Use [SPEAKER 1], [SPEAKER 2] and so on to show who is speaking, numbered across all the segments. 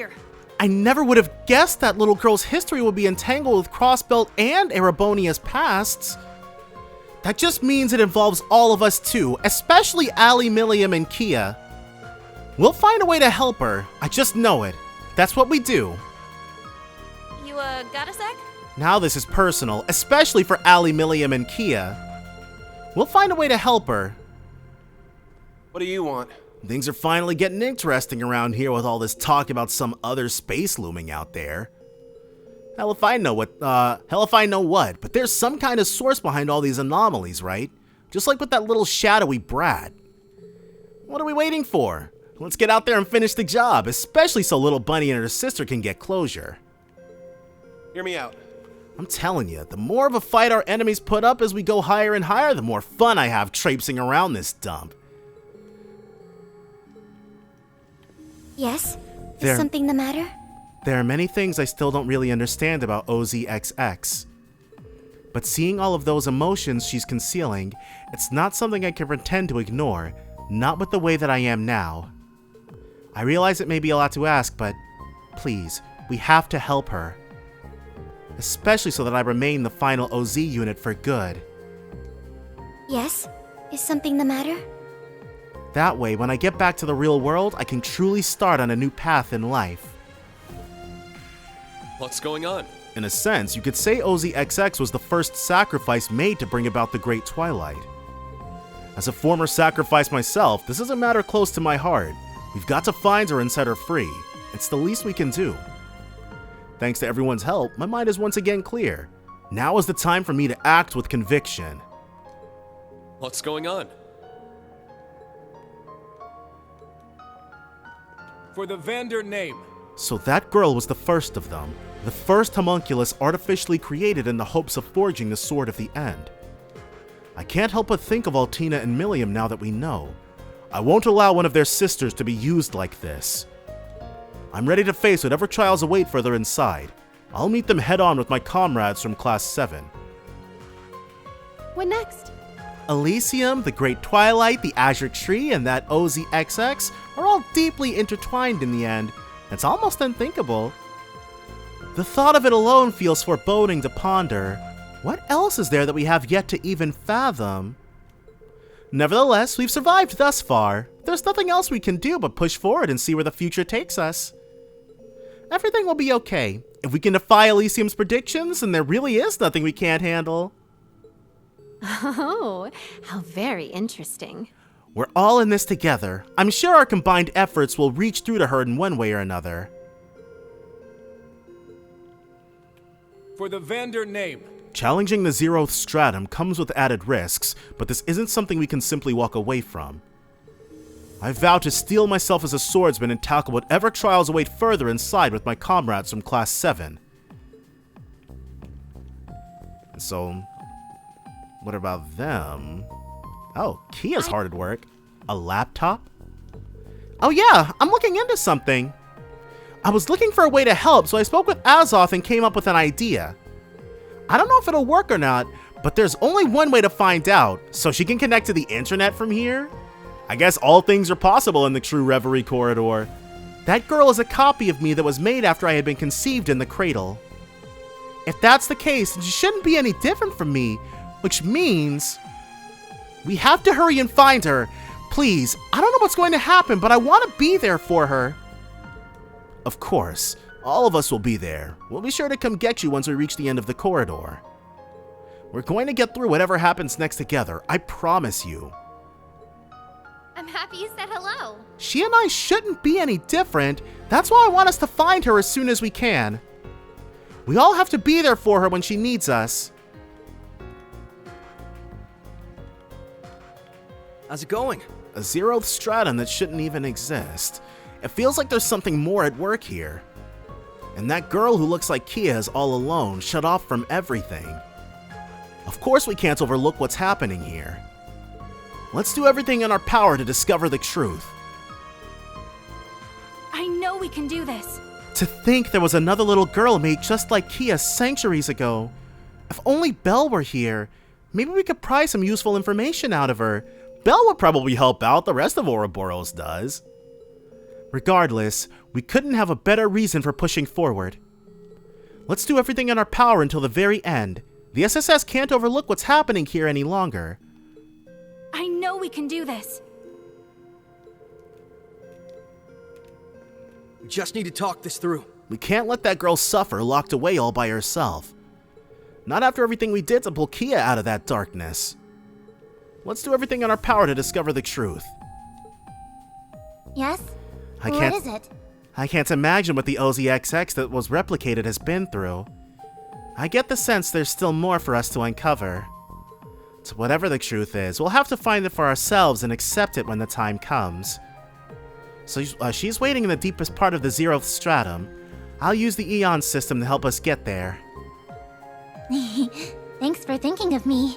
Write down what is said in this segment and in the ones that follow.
[SPEAKER 1] here.
[SPEAKER 2] I never would have guessed that little girl's history would be entangled with Crossbelt and Erebonia's pasts. That just means it involves all of us too, especially Allie, Milliam, and Kia. We'll find a way to help her. I just know it. That's what we do.
[SPEAKER 1] You, got a sec?
[SPEAKER 2] Now this is personal, especially for Allie, Milliam, and Kia. We'll find a way to help her.
[SPEAKER 3] What do you want?
[SPEAKER 2] Things are finally getting interesting around here with all this talk about some other space looming out there. Hell if I know what, but there's some kind of source behind all these anomalies, right? Just like with that little shadowy brat. What are we waiting for? Let's get out there and finish the job, especially so little Bunny and her sister can get closure.
[SPEAKER 3] Hear me out.
[SPEAKER 2] I'm telling you, the more of a fight our enemies put up as we go higher and higher, the more fun I have traipsing around this dump.
[SPEAKER 4] Yes? Is something the matter?
[SPEAKER 2] There are many things I still don't really understand about OZXX. But seeing all of those emotions she's concealing, it's not something I can pretend to ignore, not with the way that I am now. I realize it may be a lot to ask, but please, we have to help her. Especially so that I remain the final OZ unit for good.
[SPEAKER 4] Yes? Is something the matter?
[SPEAKER 2] That way, when I get back to the real world, I can truly start on a new path in life.
[SPEAKER 5] What's going on?
[SPEAKER 2] In a sense, you could say OZXX was the first sacrifice made to bring about the Great Twilight. As a former sacrifice myself, this is a matter close to my heart. We've got to find her and set her free. It's the least we can do. Thanks to everyone's help, my mind is once again clear. Now is the time for me to act with conviction.
[SPEAKER 5] What's going on?
[SPEAKER 6] For the vendor name.
[SPEAKER 2] So that girl was the first of them. The first homunculus artificially created in the hopes of forging the Sword of the End. I can't help but think of Altina and Milliam now that we know. I won't allow one of their sisters to be used like this. I'm ready to face whatever trials await further inside. I'll meet them head-on with my comrades from Class 7.
[SPEAKER 1] What next?
[SPEAKER 2] Elysium, the Great Twilight, the Azure Tree, and that OZXX are all deeply intertwined in the end. It's almost unthinkable. The thought of it alone feels foreboding to ponder. What else is there that we have yet to even fathom? Nevertheless, we've survived thus far. There's nothing else we can do but push forward and see where the future takes us. Everything will be okay. If we can defy Elysium's predictions, then there really is nothing we can't handle.
[SPEAKER 1] Oh, how very interesting.
[SPEAKER 2] We're all in this together. I'm sure our combined efforts will reach through to her in one way or another.
[SPEAKER 6] For the vendor name.
[SPEAKER 2] Challenging the zeroth stratum comes with added risks, but this isn't something we can simply walk away from. I vow to steel myself as a swordsman and tackle whatever trials await further inside with my comrades from Class 7. And so, what about them? Oh, Kia's hard at work. A laptop? Oh yeah, I'm looking into something. I was looking for a way to help, so I spoke with Azoth and came up with an idea. I don't know if it'll work or not, but there's only one way to find out, so she can connect to the internet from here? I guess all things are possible in the true Reverie corridor. That girl is a copy of me that was made after I had been conceived in the cradle. If that's the case, then she shouldn't be any different from me, which means we have to hurry and find her. Please, I don't know what's going to happen, but I want to be there for her. Of course, all of us will be there. We'll be sure to come get you once we reach the end of the corridor. We're going to get through whatever happens next together, I promise you.
[SPEAKER 1] I'm happy you said hello.
[SPEAKER 2] She and I shouldn't be any different. That's why I want us to find her as soon as we can. We all have to be there for her when she needs us.
[SPEAKER 3] How's it going?
[SPEAKER 2] A zeroth stratum that shouldn't even exist. It feels like there's something more at work here. And that girl who looks like Kia is all alone, shut off from everything. Of course we can't overlook what's happening here. Let's do everything in our power to discover the truth.
[SPEAKER 1] I know we can do this.
[SPEAKER 2] To think there was another little girl made just like Kia centuries ago. If only Belle were here, maybe we could pry some useful information out of her. Belle would probably help out, the rest of Ouroboros does. Regardless, we couldn't have a better reason for pushing forward. Let's do everything in our power until the very end. The SSS can't overlook what's happening here any longer.
[SPEAKER 1] I know we can do this.
[SPEAKER 3] We just need to talk this through.
[SPEAKER 2] We can't let that girl suffer locked away all by herself. Not after everything we did to pull Kia out of that darkness. Let's do everything in our power to discover the truth.
[SPEAKER 4] Yes?
[SPEAKER 2] I
[SPEAKER 4] What is it?
[SPEAKER 2] I can't imagine what the OZXX that was replicated has been through. I get the sense there's still more for us to uncover. So whatever the truth is, we'll have to find it for ourselves and accept it when the time comes. So she's waiting in the deepest part of the 0th stratum. I'll use the Eon system to help us get there.
[SPEAKER 4] Thanks for thinking of me.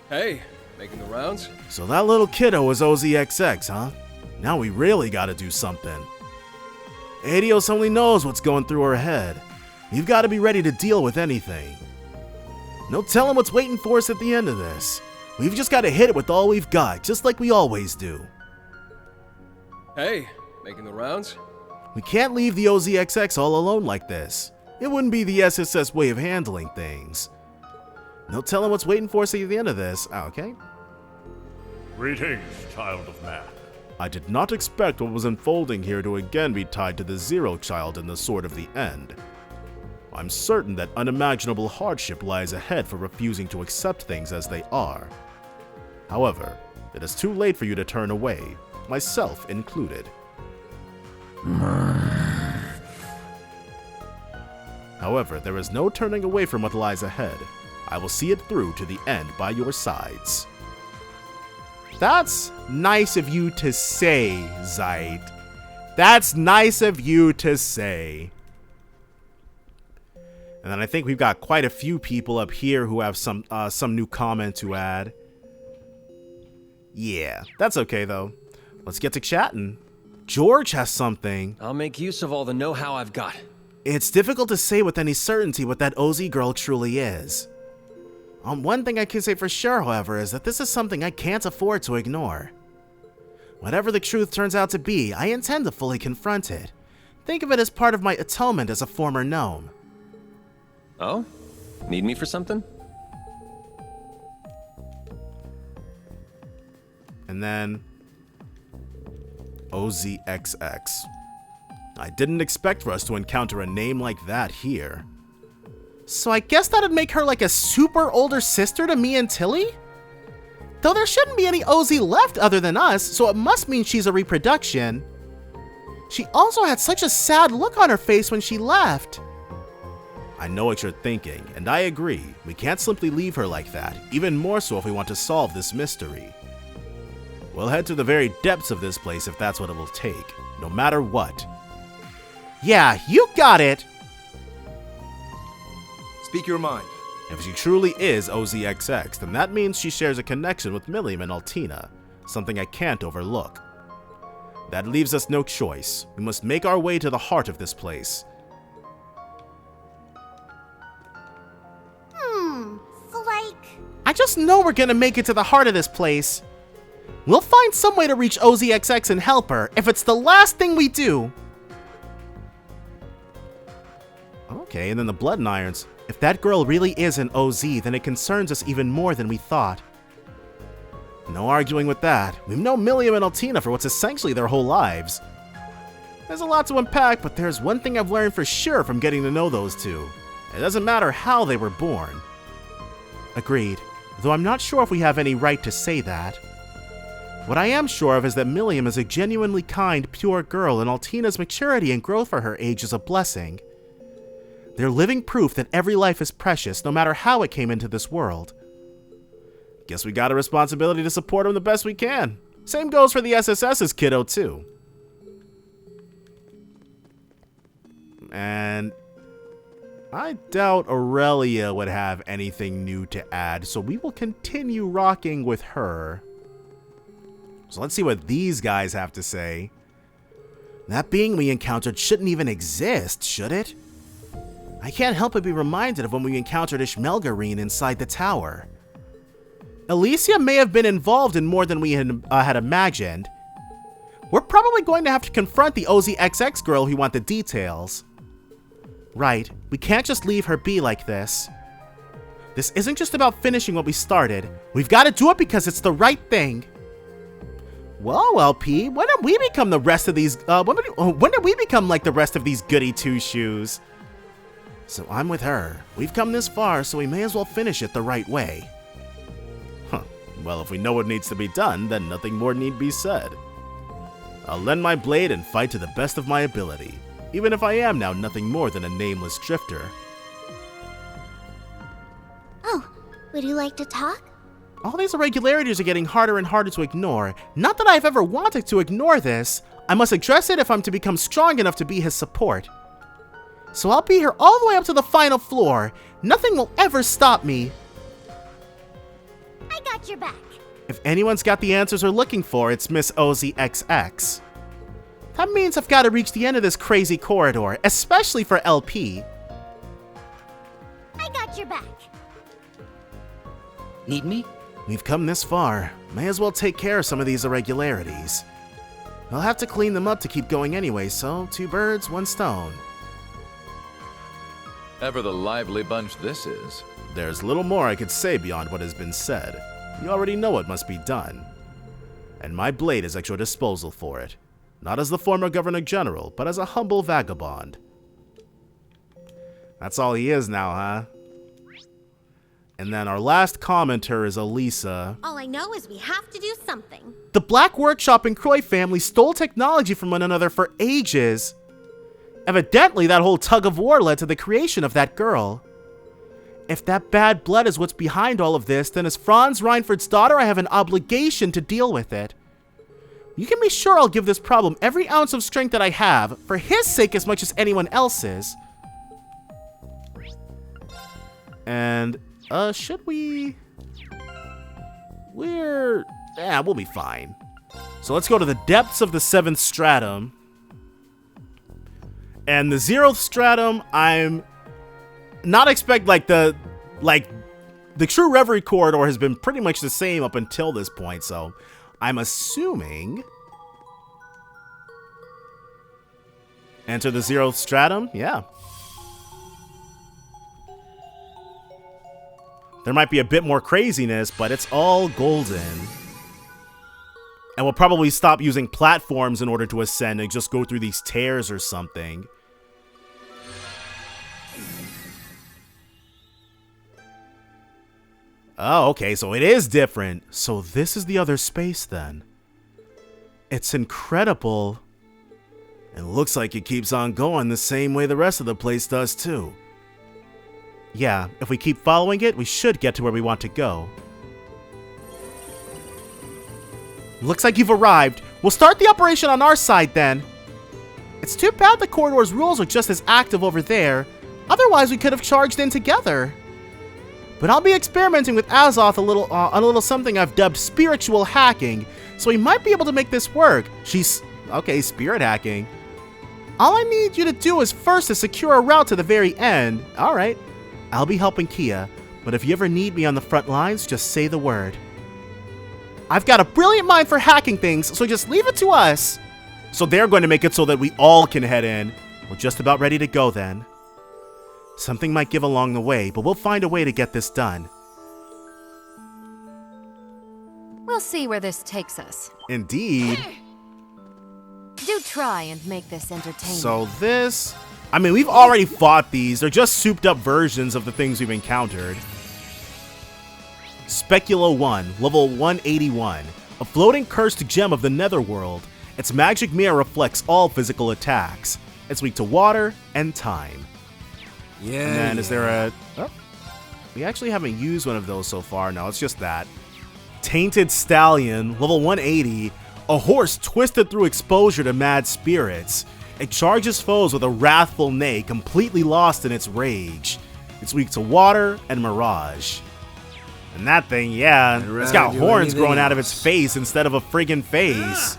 [SPEAKER 5] Hey, making the rounds?
[SPEAKER 2] So that little kiddo was OZXX, huh? Now we really gotta do something. Adios only knows what's going through her head. You've gotta be ready to deal with anything. No telling what's waiting for us at the end of this. We've just gotta hit it with all we've got, just like we always do.
[SPEAKER 5] Hey, making the rounds?
[SPEAKER 2] We can't leave the OZXX all alone like this. It wouldn't be the SSS way of handling things. No telling what's waiting for us at the end of this. Okay.
[SPEAKER 7] Greetings, child of man.
[SPEAKER 2] I did not expect what was unfolding here to again be tied to the Zero Child and the Sword of the End. I'm certain that unimaginable hardship lies ahead for refusing to accept things as they are. However, it is too late for you to turn away, myself included. However, there is no turning away from what lies ahead. I will see it through to the end by your sides. That's nice of you to say, Zeit. That's nice of you to say. And then I think we've got quite a few people up here who have some new comment to add. Yeah, that's okay though. Let's get to chatting. George has something.
[SPEAKER 5] I'll make use of all the know-how I've got.
[SPEAKER 2] It's difficult to say with any certainty what that OZ girl truly is. One thing I can say for sure, however, is that this is something I can't afford to ignore. Whatever the truth turns out to be, I intend to fully confront it. Think of it as part of my atonement as a former gnome.
[SPEAKER 5] Oh? Need me for something?
[SPEAKER 2] And then OZXX. I didn't expect for us to encounter a name like that here. So I guess that'd make her like a super older sister to me and Tilly? Though there shouldn't be any OZ left other than us, so it must mean she's a reproduction. She also had such a sad look on her face when she left. I know what you're thinking, and I agree. We can't simply leave her like that, even more so if we want to solve this mystery. We'll head to the very depths of this place if that's what it will take, no matter what. Yeah, you got it!
[SPEAKER 3] Speak your mind.
[SPEAKER 2] If she truly is OZXX, then that means she shares a connection with Milliam and Altina, something I can't overlook. That leaves us no choice. We must make our way to the heart of this place.
[SPEAKER 4] So like...
[SPEAKER 2] I just know we're gonna make it to the heart of this place. We'll find some way to reach OZXX and help her, if it's the last thing we do. Okay, and then the Blood and Irons. If that girl really is an OZ, then it concerns us even more than we thought. No arguing with that. We've known Milliam and Altina for what's essentially their whole lives. There's a lot to unpack, but there's one thing I've learned for sure from getting to know those two. It doesn't matter how they were born. Agreed, though I'm not sure if we have any right to say that. What I am sure of is that Milliam is a genuinely kind, pure girl, and Altina's maturity and growth for her age is a blessing. They're living proof that every life is precious, no matter how it came into this world. Guess we got a responsibility to support them the best we can. Same goes for the SSS's kiddo, too. And I doubt Aurelia would have anything new to add, so we will continue rocking with her. So let's see what these guys have to say. That being we encountered shouldn't even exist, should it? I can't help but be reminded of when we encountered Ishmelga inside the tower. Alicia may have been involved in more than we had imagined. We're probably going to have to confront the OZXX girl who want the details. Right, we can't just leave her be like this. This isn't just about finishing what we started. We've got to do it because it's the right thing. Whoa, LP, when did we become the rest of these, when did we become like the rest of these goody two-shoes? So I'm with her. We've come this far, so we may as well finish it the right way. Huh, well, if we know what needs to be done, then nothing more need be said. I'll lend my blade and fight to the best of my ability, even if I am now nothing more than a nameless drifter.
[SPEAKER 4] Oh, would you like to talk?
[SPEAKER 2] All these irregularities are getting harder and harder to ignore. Not that I've ever wanted to ignore this. I must address it if I'm to become strong enough to be his support. So I'll be here all the way up to the final floor. Nothing will ever stop me.
[SPEAKER 4] I got your back.
[SPEAKER 2] If anyone's got the answers we're looking for, it's Miss OZXX. That means I've got to reach the end of this crazy corridor, especially for LP.
[SPEAKER 4] I got your back.
[SPEAKER 8] Need me?
[SPEAKER 2] We've come this far. May as well take care of some of these irregularities. I'll have to clean them up to keep going anyway, so 2 birds, 1 stone.
[SPEAKER 9] Ever the lively bunch this is.
[SPEAKER 2] There's little more I could say beyond what has been said. You already know what must be done. And my blade is at your disposal for it. Not as the former Governor General, but as a humble vagabond. That's all he is now, huh? And then our last commenter is Elisa.
[SPEAKER 4] All I know is we have to do something.
[SPEAKER 2] The Black Workshop and Croy family stole technology from one another for ages. Evidently, that whole tug of war led to the creation of that girl. If that bad blood is what's behind all of this, then as Franz Reinford's daughter, I have an obligation to deal with it. You can be sure I'll give this problem every ounce of strength that I have, for his sake as much as anyone else's. And, should we... we'll be fine. So let's go to the depths of the 7th stratum. And the 0th stratum, I'm not expect the true Reverie corridor has been pretty much the same up until this point, so I'm assuming enter the 0th stratum. Yeah. There might be a bit more craziness, but it's all golden. And we'll probably stop using platforms in order to ascend and just go through these tears or something. Oh, okay, so it is different. So this is the other space then. It's incredible. It looks like it keeps on going the same way the rest of the place does too. Yeah, if we keep following it, we should get to where we want to go. Looks like you've arrived. We'll start the operation on our side then. It's too bad the corridor's rules are just as active over there. Otherwise, we could have charged in together. But I'll be experimenting with Azoth on a little something I've dubbed spiritual hacking, so we might be able to make this work. Okay, spirit hacking. All I need you to do is first to secure a route to the very end. Alright, I'll be helping Kia, but if you ever need me on the front lines, just say the word. I've got a brilliant mind for hacking things, so just leave it to us. So they're going to make it so that we all can head in. We're just about ready to go then. Something might give along the way, but we'll find a way to get this done.
[SPEAKER 10] We'll see where this takes us.
[SPEAKER 2] Indeed.
[SPEAKER 10] Do try and make this entertaining.
[SPEAKER 2] So this... I mean, we've already fought these. They're just souped up versions of the things we've encountered. Speculo 1, level 181. A floating cursed gem of the netherworld. Its magic mirror reflects all physical attacks. It's weak to water and time.
[SPEAKER 3] Yeah.
[SPEAKER 2] And then is there a... Oh, we actually haven't used one of those so far. No, it's just that. Tainted Stallion, level 180. A horse twisted through exposure to mad spirits. It charges foes with a wrathful neigh, completely lost in its rage. It's weak to water and mirage. And that thing, yeah, it's got horns growing out of its face instead of a friggin' face.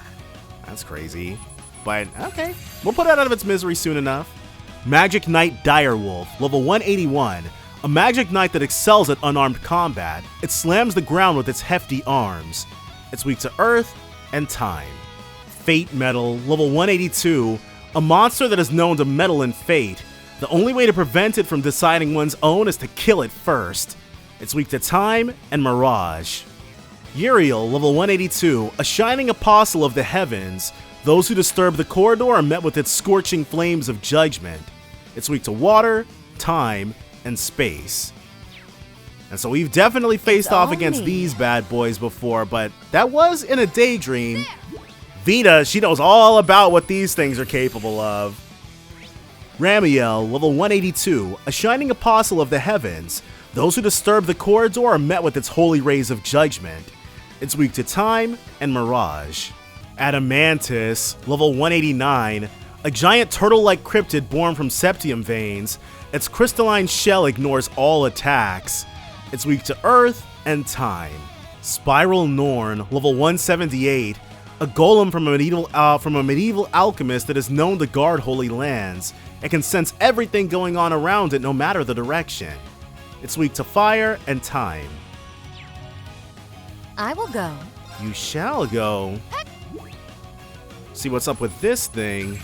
[SPEAKER 2] That's crazy. But, okay, we'll put it out of its misery soon enough. Magic Knight Direwolf, level 181. A magic knight that excels at unarmed combat. It slams the ground with its hefty arms. It's weak to earth and time. Fate Metal, level 182. A monster that is known to meddle in fate. The only way to prevent it from deciding one's own is to kill it first. It's weak to time and mirage. Uriel, level 182. A shining apostle of the heavens. Those who disturb the corridor are met with its scorching flames of judgment. It's weak to water, time, and space. And so we've definitely faced off against these bad boys before, but that was in a daydream. Vita, she knows all about what these things are capable of. Ramiel, level 182, a shining apostle of the heavens. Those who disturb the corridor are met with its holy rays of judgment. It's weak to time and mirage. Adamantis, level 189, a giant turtle-like cryptid born from septium veins. Its crystalline shell ignores all attacks. It's weak to earth and time. Spiral Norn, level 178, a golem from a medieval alchemist that is known to guard holy lands. It can sense everything going on around it no matter the direction. It's weak to fire and time.
[SPEAKER 10] I will go.
[SPEAKER 2] You shall go. See what's up with this thing.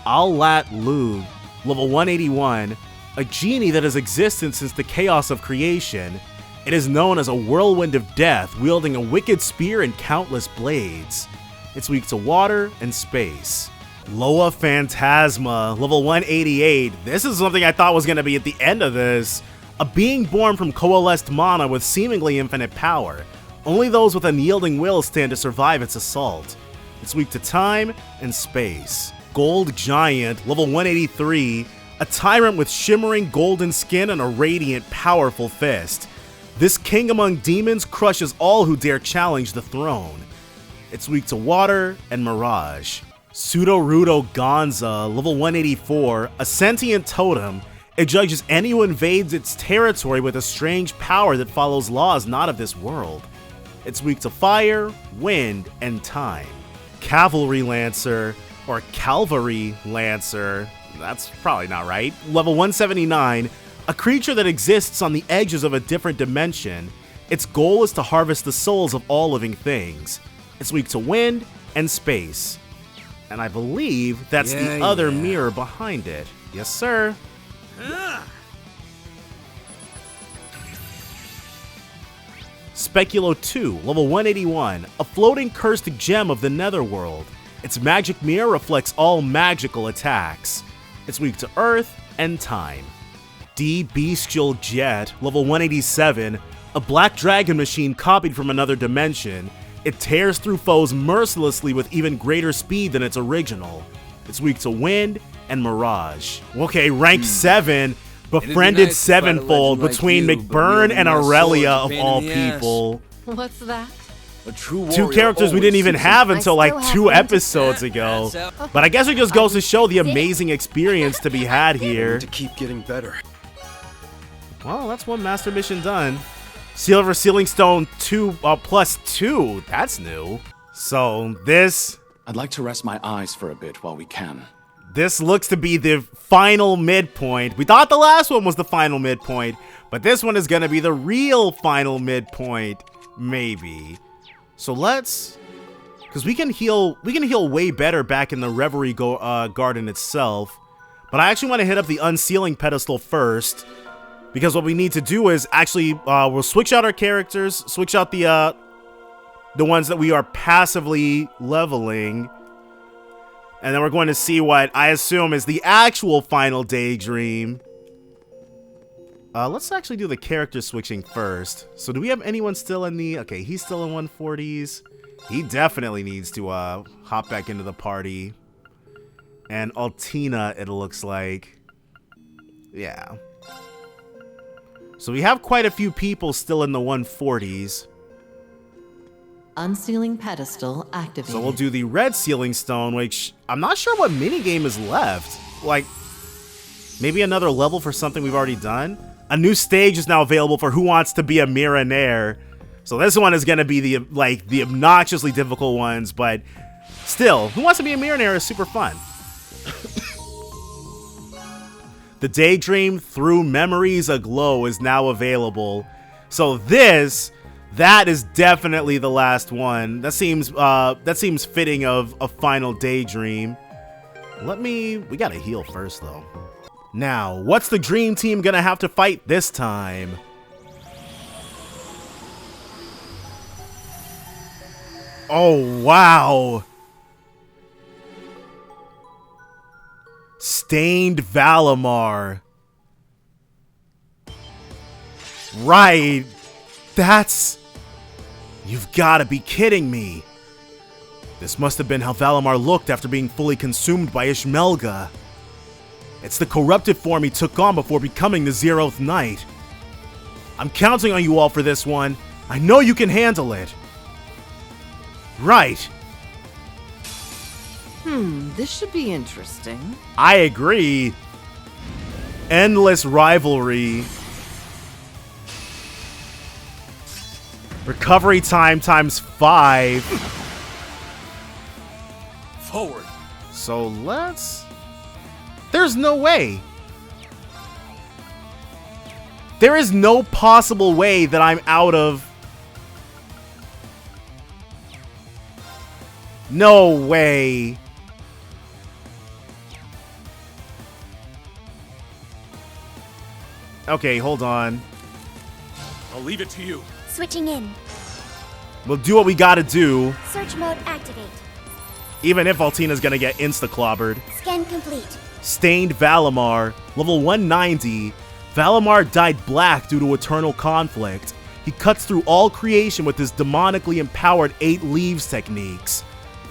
[SPEAKER 2] Al-Lat Lug, level 181, a genie that has existed since the chaos of creation. It is known as a whirlwind of death, wielding a wicked spear and countless blades. It's weak to water and space. Loa Phantasma, level 188. This is something I thought was going to be at the end of this. A being born from coalesced mana with seemingly infinite power. Only those with unyielding will stand to survive its assault. It's weak to time and space. Gold Giant, level 183, a tyrant with shimmering golden skin and a radiant, powerful fist. This king among demons crushes all who dare challenge the throne. It's weak to water and mirage. Pseudo-Rudo Gonza, level 184, a sentient totem. It judges any who invades its territory with a strange power that follows laws not of this world. It's weak to fire, wind, and time. Cavalry Lancer, or Calvary Lancer, that's probably not right. Level 179, a creature that exists on the edges of a different dimension. Its goal is to harvest the souls of all living things. It's weak to wind and space. And I believe that's the other mirror behind it. Yes, sir. Speculo 2, level 181, a floating cursed gem of the netherworld. Its magic mirror reflects all magical attacks. It's weak to earth and time. D Bestial Jet, level 187, a black dragon machine copied from another dimension. It tears through foes mercilessly with even greater speed than its original. It's weak to wind and mirage. Okay, rank 7, befriended sevenfold between McBurn and Aurelia of all people.
[SPEAKER 10] What's that?
[SPEAKER 2] Two characters we didn't even have until like 2 episodes ago. But I guess it just goes to show the amazing experience to be had here.
[SPEAKER 3] To keep getting better.
[SPEAKER 2] Well, that's one master mission done. Silver Sealing Stone 2 plus 2. That's new. So this...
[SPEAKER 8] I'd like to rest my eyes for a bit while we can.
[SPEAKER 2] This looks to be the final midpoint. We thought the last one was the final midpoint, but this one is going to be the real final midpoint. Maybe. So let's... Because we can heal way better back in the Reverie garden itself. But I actually want to hit up the Unsealing pedestal first. Because what we need to do is actually, we'll switch out our characters, switch out the ones that we are passively leveling. And then we're going to see what I assume is the actual final daydream. Let's actually do the character switching first. So do we have anyone still in the... Okay, he's still in 140s. He definitely needs to hop back into the party. And Altina, it looks like. Yeah. So we have quite a few people still in the 140s.
[SPEAKER 11] Unsealing pedestal activated.
[SPEAKER 2] So we'll do the red sealing stone, which I'm not sure what minigame is left. Like, maybe another level for something we've already done? A new stage is now available for Who Wants to Be a Millionaire. So this one is going to be the obnoxiously difficult ones, but still, Who Wants to Be a Millionaire is super fun. The Daydream Through Memories Aglow is now available. So that is definitely the last one. That seems fitting of a final Daydream. We gotta heal first though. Now, what's the Dream Team gonna have to fight this time? Oh, wow. Stained Valimar. Right. You've gotta be kidding me. This must have been how Valimar looked after being fully consumed by Ishmelga. It's the corrupted form he took on before becoming the Zeroth Knight. I'm counting on you all for this one. I know you can handle it. Right.
[SPEAKER 11] This should be interesting.
[SPEAKER 2] I agree. Endless rivalry. Recovery time times 5.
[SPEAKER 6] Forward.
[SPEAKER 2] So there's no way. There is no possible way that I'm out of... No way. Okay, hold on.
[SPEAKER 6] I'll leave it to you.
[SPEAKER 4] Switching in.
[SPEAKER 2] We'll do what we gotta do,
[SPEAKER 4] Search mode activate.
[SPEAKER 2] even if Altina's gonna get insta-clobbered.
[SPEAKER 4] Scan complete.
[SPEAKER 2] Stained Valimar, level 190. Valimar dyed black due to eternal conflict. He cuts through all creation with his demonically empowered 8 leaves techniques.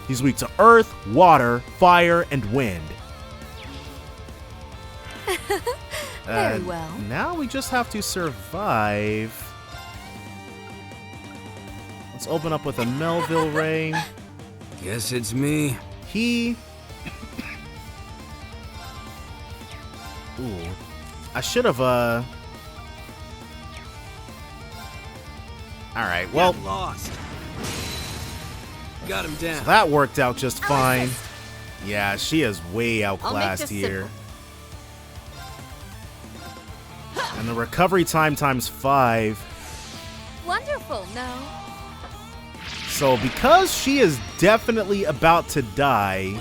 [SPEAKER 2] He's weak to earth, water, fire, and wind.
[SPEAKER 10] Very well.
[SPEAKER 2] Now we just have to survive. Let's open up with a Melville Ray.
[SPEAKER 3] Guess it's me.
[SPEAKER 2] Ooh. I should have, Alright, well...
[SPEAKER 3] Get lost. Got him down.
[SPEAKER 2] So that worked out just fine. Yeah, she is way outclassed here. And the recovery time times 5.
[SPEAKER 10] Wonderful, no?
[SPEAKER 2] So because she is definitely about to die,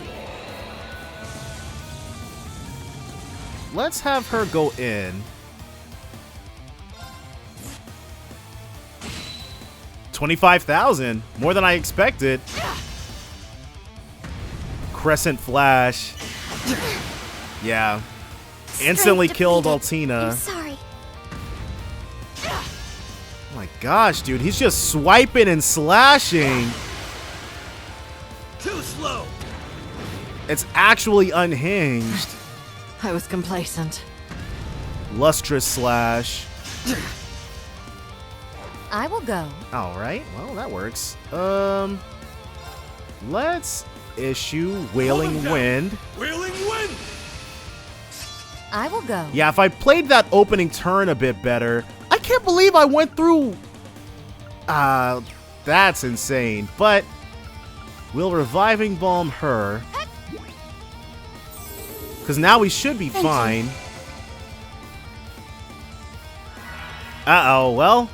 [SPEAKER 2] let's have her go in. 25,000, more than I expected. Crescent Flash. Yeah. Instantly killed Altina.
[SPEAKER 4] I'm sorry.
[SPEAKER 2] Oh my gosh, dude, he's just swiping and slashing.
[SPEAKER 3] Too slow.
[SPEAKER 2] It's actually unhinged.
[SPEAKER 11] I was complacent.
[SPEAKER 2] Lustrous Slash.
[SPEAKER 10] I will go.
[SPEAKER 2] Alright, well, that works. Let's issue Wailing Wind.
[SPEAKER 6] Wailing Wind!
[SPEAKER 10] I will go.
[SPEAKER 2] Yeah, if I played that opening turn a bit better. I can't believe I went through... that's insane. But we'll Reviving Balm her. Because now we should be fine. Uh-oh, well...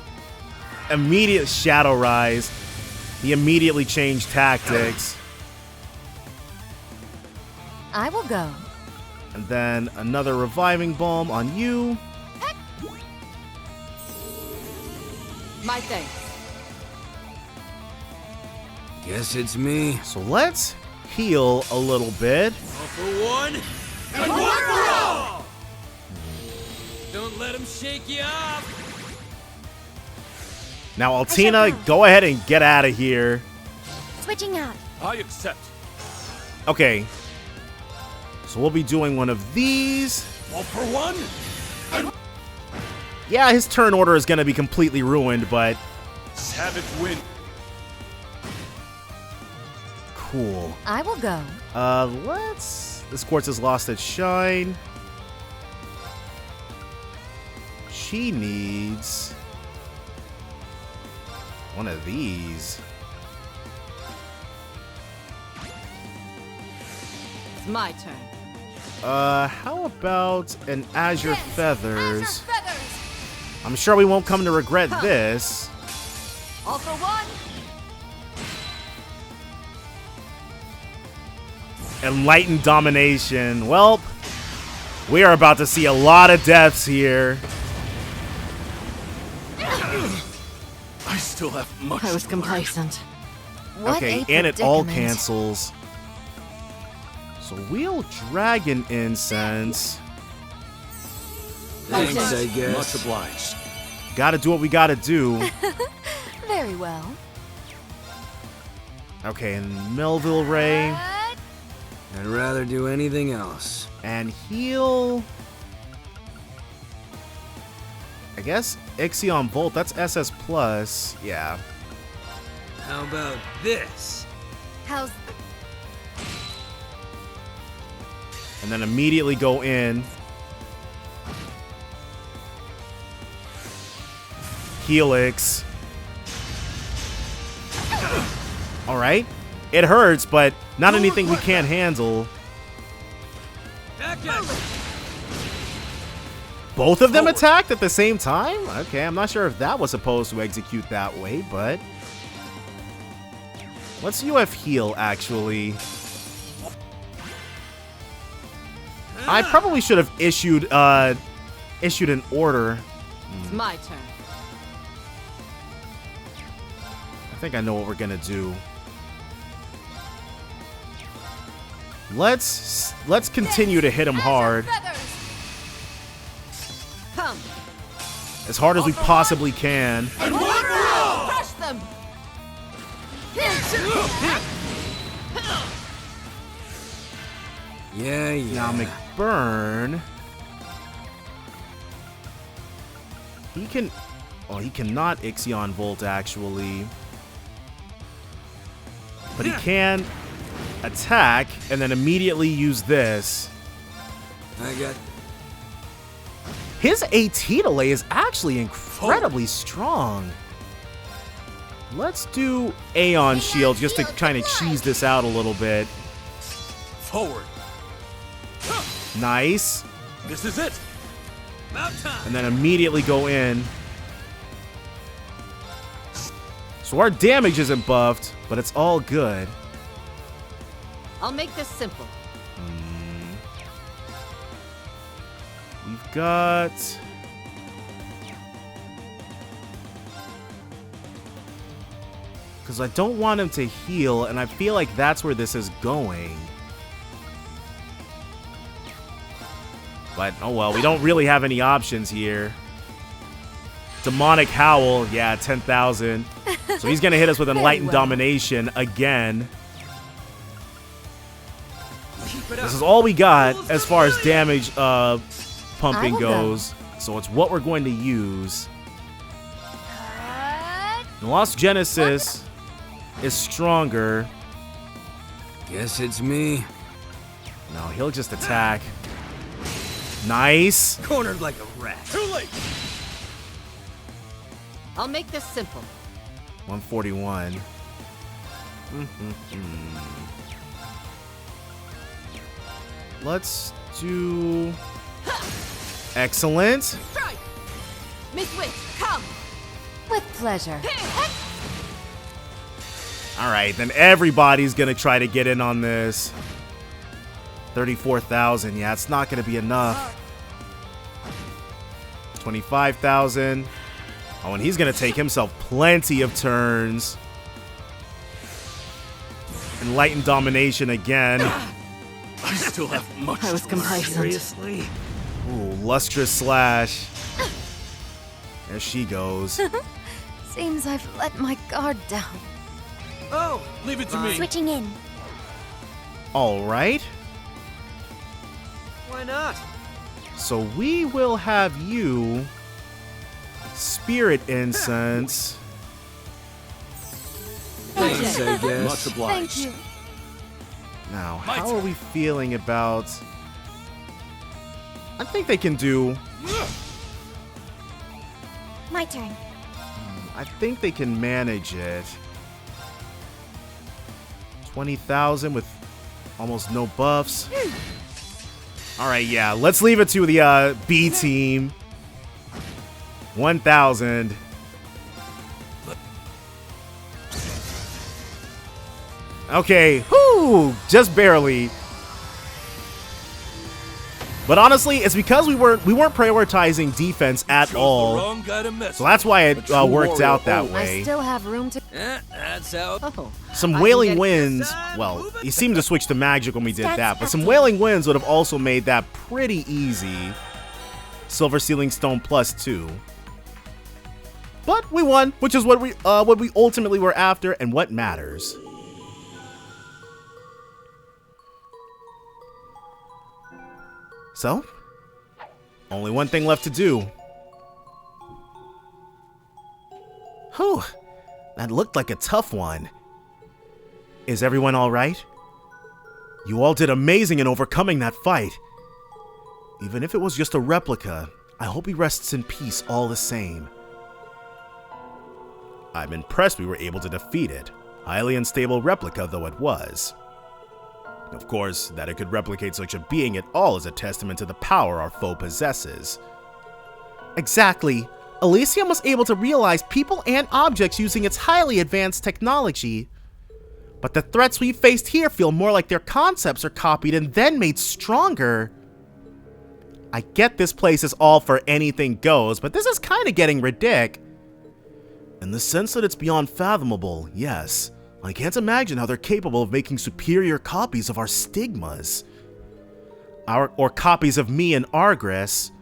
[SPEAKER 2] Immediate Shadow Rise. He immediately changed tactics.
[SPEAKER 10] I will go.
[SPEAKER 2] And then another Reviving Balm on you.
[SPEAKER 11] My thanks.
[SPEAKER 3] Guess it's me.
[SPEAKER 2] So let's heal a little bit.
[SPEAKER 3] All for one, and one for all! Don't let him shake you off!
[SPEAKER 2] Now, Altina, go ahead and get out of here.
[SPEAKER 4] Switching out.
[SPEAKER 6] I accept.
[SPEAKER 2] Okay. So we'll be doing one of these.
[SPEAKER 6] All for one, and
[SPEAKER 2] Yeah, his turn order is going to be completely ruined, but...
[SPEAKER 6] Savage Wind.
[SPEAKER 2] Cool.
[SPEAKER 10] I will go.
[SPEAKER 2] Let's... This quartz has lost its shine. She needs... one of these.
[SPEAKER 11] It's my turn.
[SPEAKER 2] How about an Azure Feathers? I'm sure we won't come to regret this.
[SPEAKER 11] All for one.
[SPEAKER 2] Enlightened Domination. Well, we are about to see a lot of deaths here.
[SPEAKER 6] I still have much.
[SPEAKER 11] I was complacent.
[SPEAKER 2] Okay, and it all cancels. So Wheel Dragon Incense.
[SPEAKER 3] Thanks, I guess.
[SPEAKER 6] Much obliged.
[SPEAKER 2] Gotta do what we gotta do.
[SPEAKER 10] Very well.
[SPEAKER 2] Okay, and Melville Ray.
[SPEAKER 3] I'd rather do anything else.
[SPEAKER 2] And heal. I guess Ixion Volt, that's SS plus. Yeah.
[SPEAKER 3] How about this?
[SPEAKER 10] How's...
[SPEAKER 2] And then immediately go in. Helix. Alright. It hurts, but not anything we can't handle. Both of them attacked at the same time? Okay, I'm not sure if that was supposed to execute that way, but... Let's UF heal, actually. I probably should have issued an order.
[SPEAKER 11] It's my turn.
[SPEAKER 2] I think I know what we're gonna do. Let's continue to hit him hard.
[SPEAKER 11] Come.
[SPEAKER 2] As hard as we possibly can.
[SPEAKER 11] And one for all. Crush them.
[SPEAKER 3] Yeah.
[SPEAKER 2] Now McBurn. He can... Oh, he cannot Ixion Volt, actually. But he can attack and then immediately use this.
[SPEAKER 3] I got...
[SPEAKER 2] His AT delay is actually incredibly strong. Let's do Aeon Shield just to kind of cheese this out a little bit.
[SPEAKER 6] Forward.
[SPEAKER 2] Nice.
[SPEAKER 6] This is it. About time.
[SPEAKER 2] And then immediately go in. So our damage isn't buffed, but it's all good.
[SPEAKER 11] I'll make this simple.
[SPEAKER 2] We've got... Because I don't want him to heal, and I feel like that's where this is going. But, oh well, we don't really have any options here. Demonic Howl, yeah, 10,000. So he's going to hit us with Enlightened Domination again. This is all we got as far as damage pumping goes. So it's what we're going to use. The Lost Genesis is stronger.
[SPEAKER 3] Guess it's me.
[SPEAKER 2] No, he'll just attack. Nice.
[SPEAKER 3] Cornered like a rat. Too late.
[SPEAKER 11] I'll make this simple.
[SPEAKER 2] 141. Let's do... Excellent.
[SPEAKER 11] Strike! Miss Witch, come!
[SPEAKER 10] With pleasure.
[SPEAKER 2] Alright, then everybody's gonna try to get in on this. 34,000. Yeah, it's not gonna be enough. 25,000. Oh, and he's gonna take himself plenty of turns. Enlightened Domination again.
[SPEAKER 6] I still have much.
[SPEAKER 11] I was complacent.
[SPEAKER 6] Seriously?
[SPEAKER 2] Ooh, Lustrous Slash. There she goes.
[SPEAKER 10] Seems I've let my guard down.
[SPEAKER 6] Oh, leave it to me.
[SPEAKER 4] Switching in.
[SPEAKER 2] Alright.
[SPEAKER 3] Why not?
[SPEAKER 2] So we will have you Spirit Incense.
[SPEAKER 3] Thanks, I guess.
[SPEAKER 6] Much obliged.
[SPEAKER 10] Thank you.
[SPEAKER 2] Now, how are we feeling about... I think they can do...
[SPEAKER 4] My turn.
[SPEAKER 2] I think they can manage it. 20,000 with almost no buffs. Alright, yeah. Let's leave it to the B team. 1,000. Okay, whoo! Just barely. But honestly, it's because we weren't prioritizing defense at all. So that's why it worked out that way.
[SPEAKER 10] I still have room to.
[SPEAKER 3] That's how.
[SPEAKER 10] Oh,
[SPEAKER 2] Some Wailing Winds. Well, he seemed to switch to magic when we did that, but some Wailing Winds would have also made that pretty easy. Silver Sealing Stone +2. But we won, which is what we ultimately were after, and what matters. So, only one thing left to do. Whew, that looked like a tough one. Is everyone alright? You all did amazing in overcoming that fight. Even if it was just a replica, I hope he rests in peace all the same. I'm impressed we were able to defeat it, highly unstable replica though it was. Of course, that it could replicate such a being at all is a testament to the power our foe possesses. Exactly. Elysium was able to realize people and objects using its highly advanced technology. But the threats we faced here feel more like their concepts are copied and then made stronger. I get this place is all for anything goes, but this is kind of getting ridiculous. In the sense that it's beyond fathomable, yes. I can't imagine how they're capable of making superior copies of our stigmas. Or copies of me and Argress.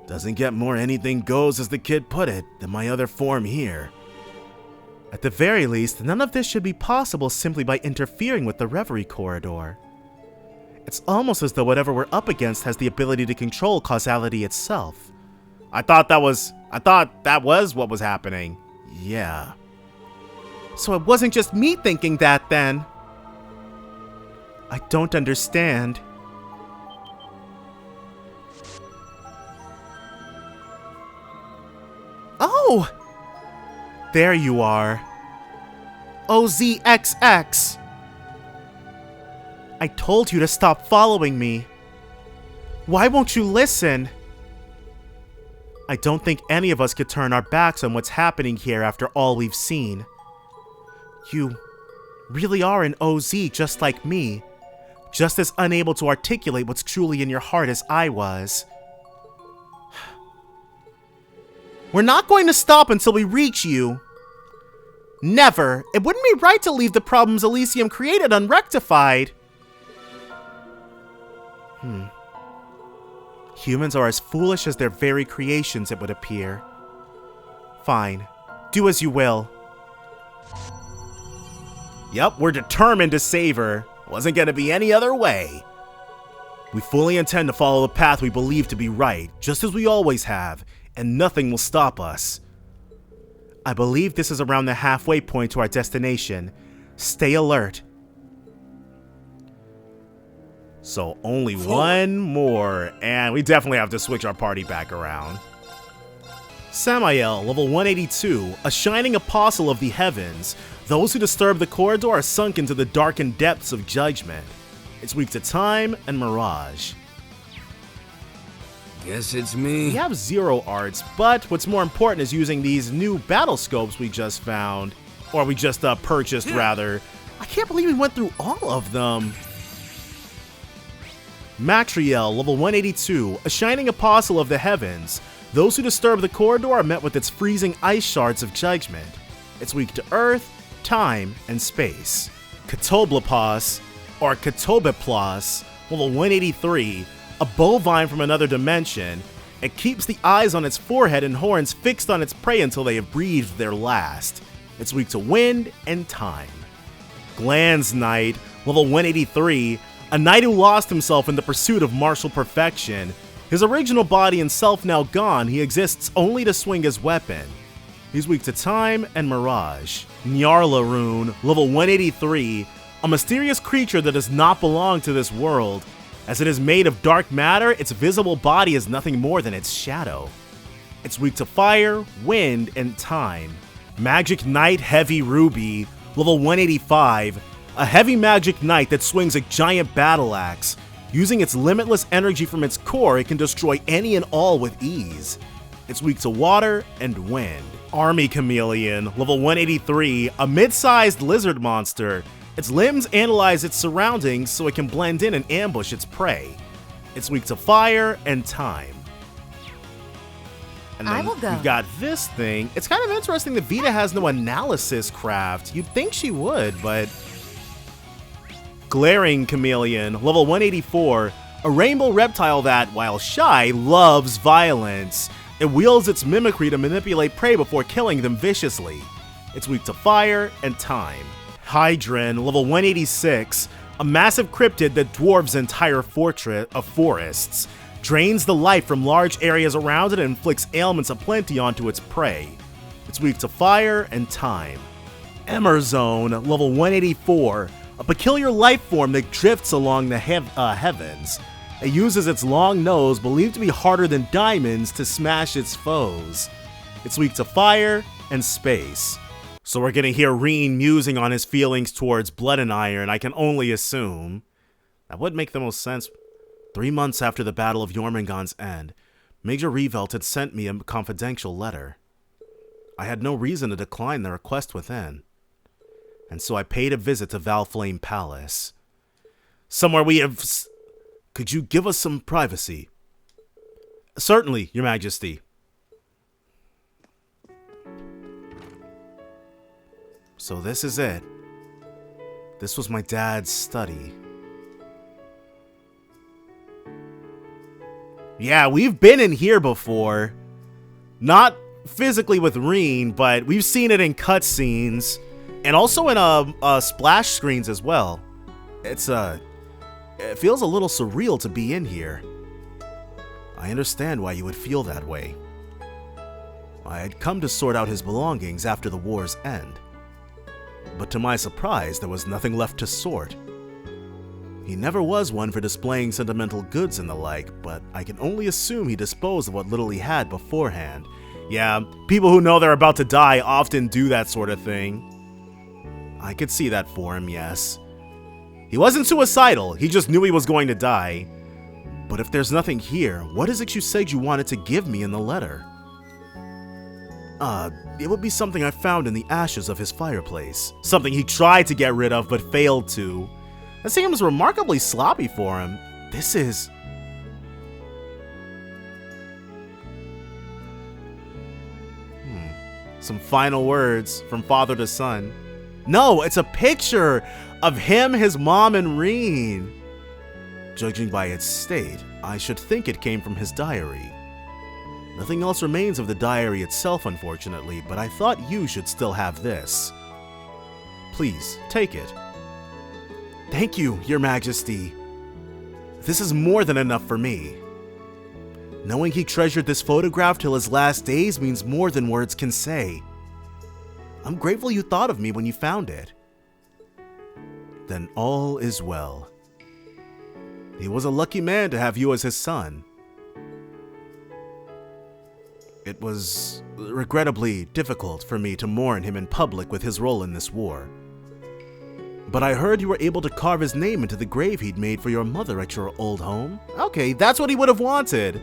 [SPEAKER 2] Doesn't get more anything goes, as the kid put it, than my other form here. At the very least, none of this should be possible simply by interfering with the Reverie corridor. It's almost as though whatever we're up against has the ability to control causality itself. I thought that was what was happening. Yeah. So it wasn't just me thinking that then. I don't understand. Oh! There you are. OZXX. I told you to stop following me. Why won't you listen? I don't think any of us could turn our backs on what's happening here after all we've seen. You really are an OZ just like me, just as unable to articulate what's truly in your heart as I was. We're not going to stop until we reach you. Never. It wouldn't be right to leave the problems Elysium created unrectified. Humans are as foolish as their very creations, it would appear. Fine. Do as you will. Yep, we're determined to save her. Wasn't gonna be any other way. We fully intend to follow the path we believe to be right, just as we always have, and nothing will stop us. I believe this is around the halfway point to our destination. Stay alert. So only one more, and we definitely have to switch our party back around. Samael, level 182, a shining apostle of the heavens. Those who disturb the corridor are sunk into the darkened depths of judgment. It's weak to time and mirage.
[SPEAKER 3] Guess it's me.
[SPEAKER 2] We have 0 arts, but what's more important is using these new battle scopes we just found. Or we just purchased, rather. I can't believe we went through all of them. Matriel, level 182, a shining apostle of the heavens. Those who disturb the corridor are met with its freezing ice shards of judgment. It's weak to earth, time, and space. Katoblapos, or Katobeplos, level 183, a bovine from another dimension. It keeps the eyes on its forehead and horns fixed on its prey until they have breathed their last. It's weak to wind and time. Glands Knight, level 183, a knight who lost himself in the pursuit of martial perfection. His original body and self now gone, he exists only to swing his weapon. He's weak to time and mirage. Nyarla Rune, level 183, a mysterious creature that does not belong to this world. As it is made of dark matter, its visible body is nothing more than its shadow. It's weak to fire, wind, and time. Magic Knight Heavy Ruby, level 185, a heavy magic knight that swings a giant battle axe. Using its limitless energy from its core, it can destroy any and all with ease. It's weak to water and wind. Army Chameleon, level 183, a mid-sized lizard monster. Its limbs analyze its surroundings so it can blend in and ambush its prey. It's weak to fire and time. And then we've got this thing. It's kind of interesting that Vita has no analysis craft. You'd think she would, but... Glaring Chameleon, level 184, a rainbow reptile that, while shy, loves violence. It wields its mimicry to manipulate prey before killing them viciously. It's weak to fire and time. Hydran, level 186, a massive cryptid that dwarfs entire forests, drains the life from large areas around it and inflicts ailments aplenty onto its prey. It's weak to fire and time. Emerzone, level 184, a peculiar life form that drifts along the heavens. It uses its long nose, believed to be harder than diamonds, to smash its foes. It's weak to fire and space. So we're gonna hear Reen musing on his feelings towards Blood and Iron, I can only assume. That would make the most sense. 3 months after the Battle of Jormungand's end, Major Revelt had sent me a confidential letter. I had no reason to decline the request within, and so I paid a visit to Valflame Palace. Somewhere we have... Could you give us some privacy? Certainly, Your Majesty. So this is it. This was my dad's study. Yeah, we've been in here before. Not physically with Reen, but we've seen it in cutscenes. And also in splash screens as well. It feels a little surreal to be in here. I understand why you would feel that way. I had come to sort out his belongings after the war's end. But to my surprise, there was nothing left to sort. He never was one for displaying sentimental goods and the like, but I can only assume he disposed of what little he had beforehand. Yeah, people who know they're about to die often do that sort of thing. I could see that for him, yes. He wasn't suicidal, he just knew he was going to die. But if there's nothing here, what is it you said you wanted to give me in the letter? It would be something I found in the ashes of his fireplace. Something he tried to get rid of but failed to. That seems remarkably sloppy for him. This is... Some final words from father to son. No, it's a picture of him, his mom, and Reen. Judging by its state, I should think it came from his diary. Nothing else remains of the diary itself, unfortunately, but I thought you should still have this. Please, take it. Thank you, Your Majesty. This is more than enough for me. Knowing he treasured this photograph till his last days means more than words can say. I'm grateful you thought of me when you found it. Then all is well. He was a lucky man to have you as his son. It was regrettably difficult for me to mourn him in public with his role in this war. But I heard you were able to carve his name into the grave he'd made for your mother at your old home. Okay, that's what he would have wanted.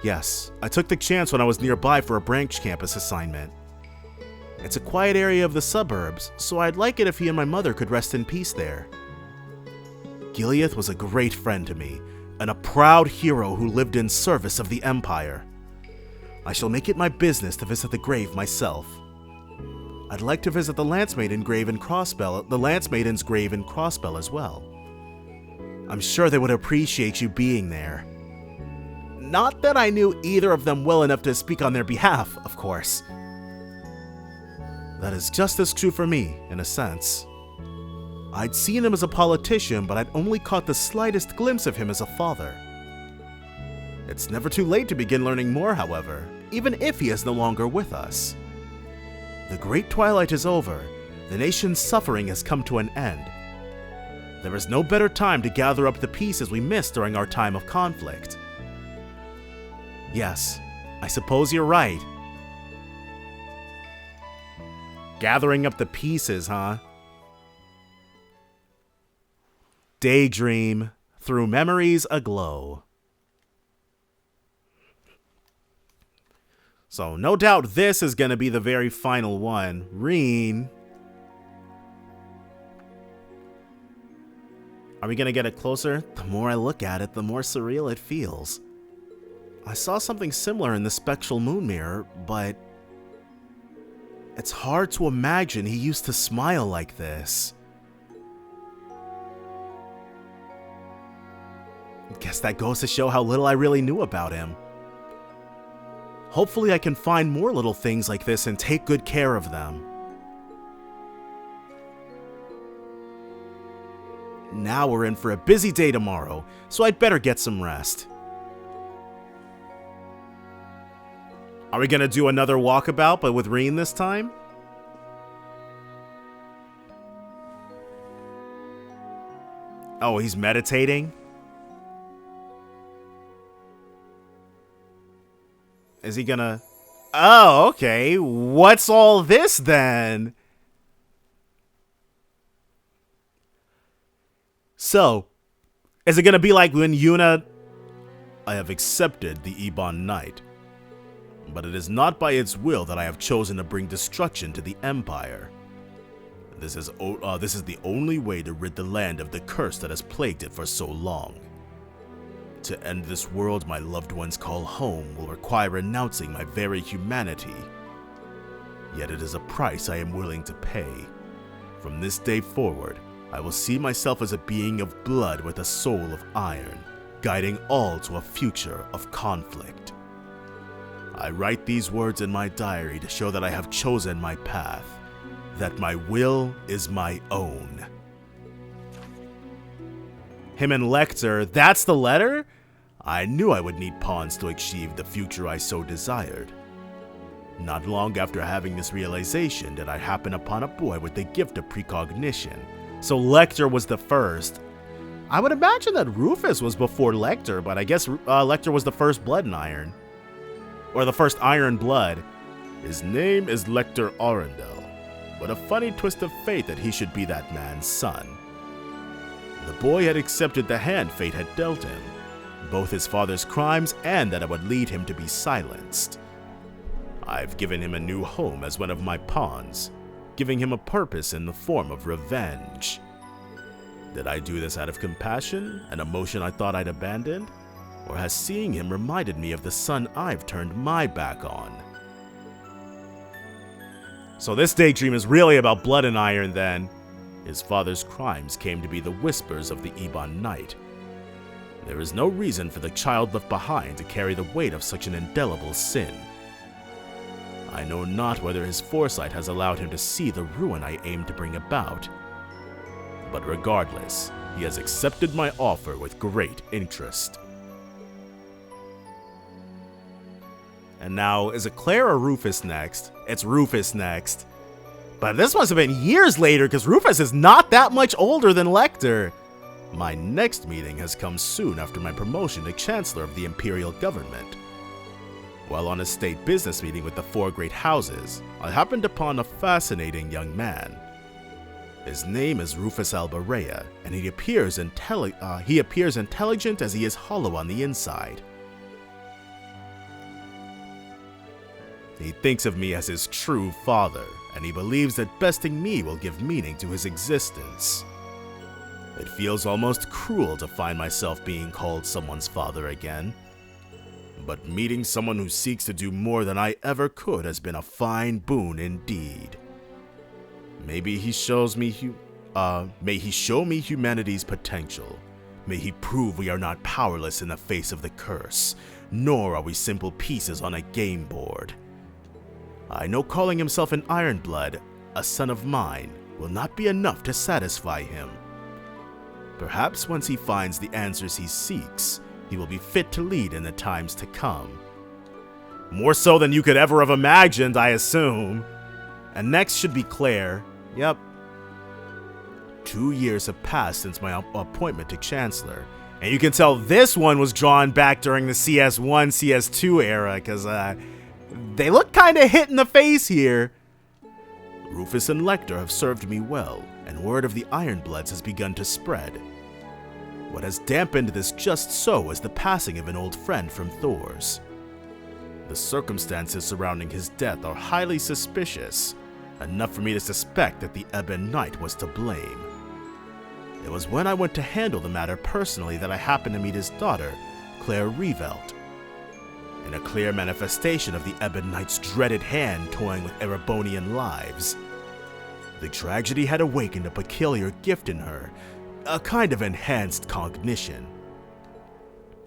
[SPEAKER 2] Yes, I took the chance when I was nearby for a branch campus assignment. It's a quiet area of the suburbs, so I'd like it if he and my mother could rest in peace there. Gileath was a great friend to me, and a proud hero who lived in service of the Empire. I shall make it my business to visit the grave myself. I'd like to visit the Lance Maiden's grave and Crossbell as well. I'm sure they would appreciate you being there. Not that I knew either of them well enough to speak on their behalf, of course. That is just as true for me, in a sense. I'd seen him as a politician, but I'd only caught the slightest glimpse of him as a father. It's never too late to begin learning more, however, even if he is no longer with us. The Great Twilight is over. The nation's suffering has come to an end. There is no better time to gather up the pieces we missed during our time of conflict. Yes, I suppose you're right. Gathering up the pieces, huh? Daydream, Through memories aglow. So no doubt this is going to be the very final one. Reen. Are we going to get it closer? The more I look at it, the more surreal it feels. I saw something similar in the spectral moon mirror, but it's hard to imagine he used to smile like this. Guess that goes to show how little I really knew about him. Hopefully I can find more little things like this and take good care of them. Now we're in for a busy day tomorrow, so I'd better get some rest. Are we gonna do another walkabout, but with Reen this time? Oh, he's meditating? Is he gonna... Oh, okay. What's all this then? So, is it gonna be like when Yuna... I have accepted the Ebon Knight, but it is not by its will that I have chosen to bring destruction to the Empire. This is the only way to rid the land of the curse that has plagued it for so long. To end this world my loved ones call home will require renouncing my very humanity. Yet it is a price I am willing to pay. From this day forward, I will see myself as a being of blood with a soul of iron, guiding all to a future of conflict. I write these words in my diary to show that I have chosen my path, that my will is my own. Him and Lecter, that's the letter? I knew I would need pawns to achieve the future I so desired. Not long after having this realization did I happen upon a boy with the gift of precognition. So Lecter was the first. I would imagine that Rufus was before Lecter, but I guess Lecter was the first blood in Iron. Or the first Iron blood. His name is Lecter Arundel. What a funny twist of fate that he should be that man's son. The boy had accepted the hand fate had dealt him, both his father's crimes and that it would lead him to be silenced. I've given him a new home as one of my pawns, giving him a purpose in the form of revenge. Did I do this out of compassion, an emotion I thought I'd abandoned? Or has seeing him reminded me of the son I've turned my back on? So this daydream is really about blood and iron then. His father's crimes came to be the whispers of the Ebon Knight. There is no reason for the child left behind to carry the weight of such an indelible sin. I know not whether his foresight has allowed him to see the ruin I aim to bring about. But regardless, he has accepted my offer with great interest. And now, is it Claire or Rufus next? It's Rufus next. But this must have been years later, because Rufus is not that much older than Lecter. My next meeting has come soon after my promotion to Chancellor of the Imperial Government. While on a state business meeting with the 4 great houses, I happened upon a fascinating young man. His name is Rufus Albarea, and he appears intelligent as he is hollow on the inside. He thinks of me as his true father, and he believes that besting me will give meaning to his existence. It feels almost cruel to find myself being called someone's father again. But meeting someone who seeks to do more than I ever could has been a fine boon indeed. May he show me humanity's potential. May he prove we are not powerless in the face of the curse, nor are we simple pieces on a game board. I know calling himself an Ironblood, a son of mine, will not be enough to satisfy him. Perhaps once he finds the answers he seeks, he will be fit to lead in the times to come. More so than you could ever have imagined, I assume. And next should be Claire. Yep. 2 years have passed since my appointment to Chancellor. And you can tell this one was drawn back during the CS1, CS2 era, because they look kind of hit in the face here. Rufus and Lecter have served me well, and word of the Ironbloods has begun to spread. What has dampened this just so is the passing of an old friend from Thor's. The circumstances surrounding his death are highly suspicious, enough for me to suspect that the Ebon Knight was to blame. It was when I went to handle the matter personally that I happened to meet his daughter, Claire Revelt. In a clear manifestation of the Ebon Knight's dreaded hand toying with Erebonian lives. The tragedy had awakened a peculiar gift in her, a kind of enhanced cognition.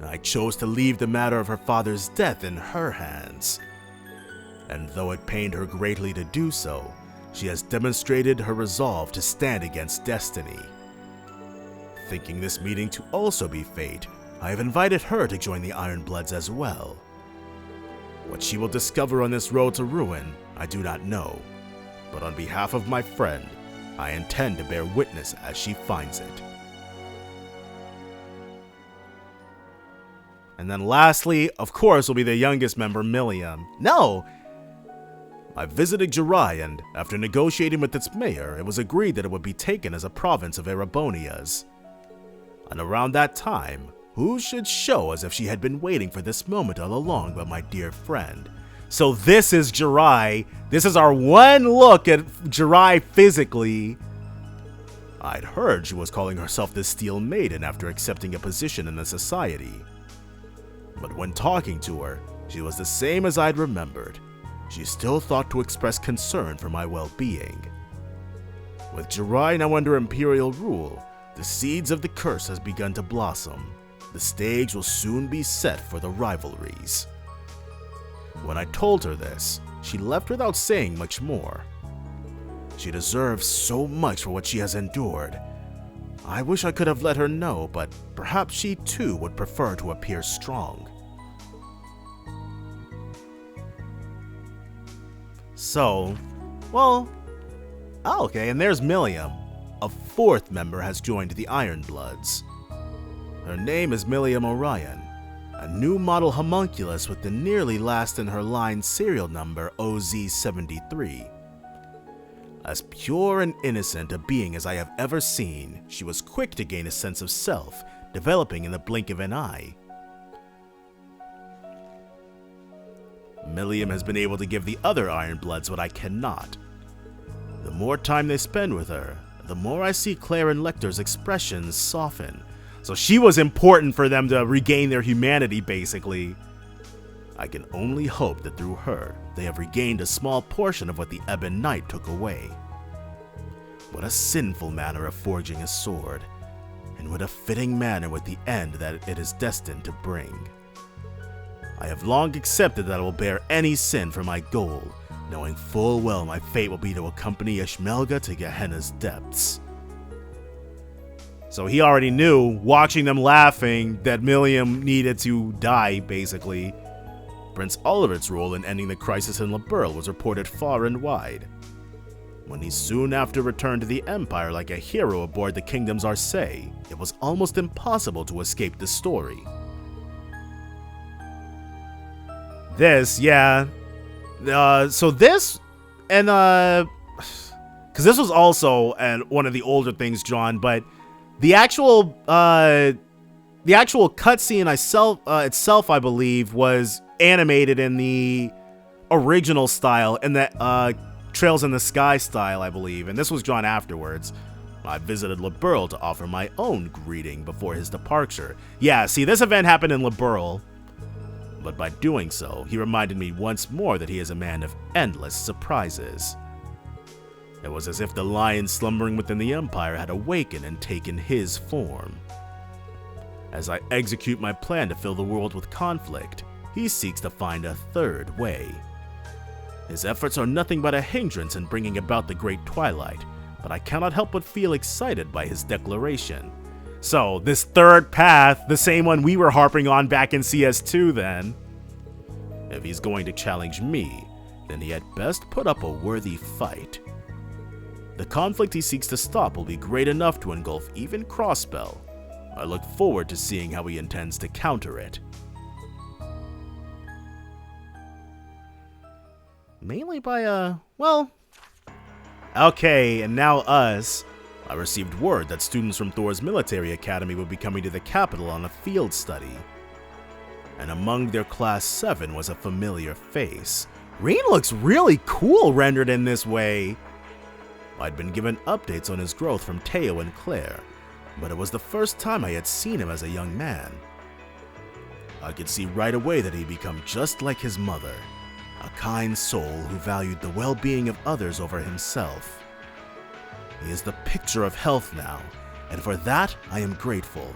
[SPEAKER 2] I chose to leave the matter of her father's death in her hands. And though it pained her greatly to do so, she has demonstrated her resolve to stand against destiny. Thinking this meeting to also be fate, I have invited her to join the Ironbloods as well. What she will discover on this road to ruin, I do not know, but on behalf of my friend, I intend to bear witness as she finds it. And then lastly, of course, will be the youngest member, Milliam. No! I visited Jirai, and after negotiating with its mayor, it was agreed that it would be taken as a province of Erebonia's. And around that time, who should show as if she had been waiting for this moment all along but my dear friend. So this is Jirai. This is our one look at Jirai physically. I'd heard she was calling herself the Steel Maiden after accepting a position in the society. But when talking to her, she was the same as I'd remembered. She still thought to express concern for my well-being. With Jirai now under Imperial rule, the seeds of the curse has begun to blossom. The stage will soon be set for the rivalries. When I told her this, she left without saying much more. She deserves so much for what she has endured. I wish I could have let her know, but perhaps she too would prefer to appear strong. So, well, okay, and there's Milliam. A fourth member has joined the Ironbloods. Her name is Milliam Orion, a new model homunculus with the nearly last in her line serial number OZ73. As pure and innocent a being as I have ever seen, she was quick to gain a sense of self, developing in the blink of an eye. Milliam has been able to give the other Ironbloods what I cannot. The more time they spend with her, the more I see Claire and Lecter's expressions soften. So she was important for them to regain their humanity, basically. I can only hope that through her, they have regained a small portion of what the Ebon Knight took away. What a sinful manner of forging a sword, and what a fitting manner with the end that it is destined to bring. I have long accepted that I will bear any sin for my goal, knowing full well my fate will be to accompany Ishmelga to Gehenna's depths. So he already knew, watching them laughing, that Milliam needed to die, basically. Prince Oliver's role in ending the crisis in Liberl was reported far and wide. When he soon after returned to the Empire like a hero aboard the Kingdom's Arcee, it was almost impossible to escape the story. This, yeah. So this, and, because this was also one of the older things, John, but the actual cutscene itself, I believe, was animated in the original style, in the Trails in the Sky style, I believe, and this was drawn afterwards. I visited Liberl to offer my own greeting before his departure. Yeah, see, this event happened in Liberl, but by doing so, he reminded me once more that he is a man of endless surprises. It was as if the lion slumbering within the Empire had awakened and taken his form. As I execute my plan to fill the world with conflict, he seeks to find a third way. His efforts are nothing but a hindrance in bringing about the Great Twilight, but I cannot help but feel excited by his declaration. So, this third path, the same one we were harping on back in CS2 then. If he's going to challenge me, then he had best put up a worthy fight. The conflict he seeks to stop will be great enough to engulf even Crossbell. I look forward to seeing how he intends to counter it. Mainly by well... Okay, and now us. I received word that students from Thor's military academy would be coming to the capital on a field study. And among their Class 7 was a familiar face. Rean looks really cool rendered in this way. I'd been given updates on his growth from Teo and Claire, but it was the first time I had seen him as a young man. I could see right away that he'd become just like his mother, a kind soul who valued the well-being of others over himself. He is the picture of health now, and for that I am grateful.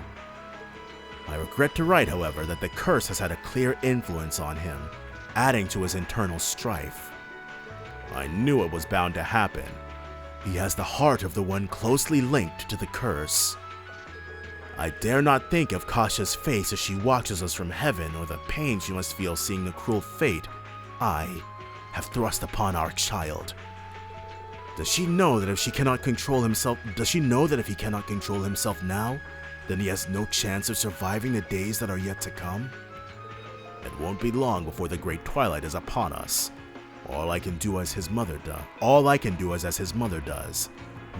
[SPEAKER 2] I regret to write, however, that the curse has had a clear influence on him, adding to his internal strife. I knew it was bound to happen. He has the heart of the one closely linked to the curse. I dare not think of Kasha's face as she watches us from heaven, or the pain she must feel seeing the cruel fate I have thrust upon our child. Does she know that if he cannot control himself now, then he has no chance of surviving the days that are yet to come? It won't be long before the great twilight is upon us. All I can do as his mother does,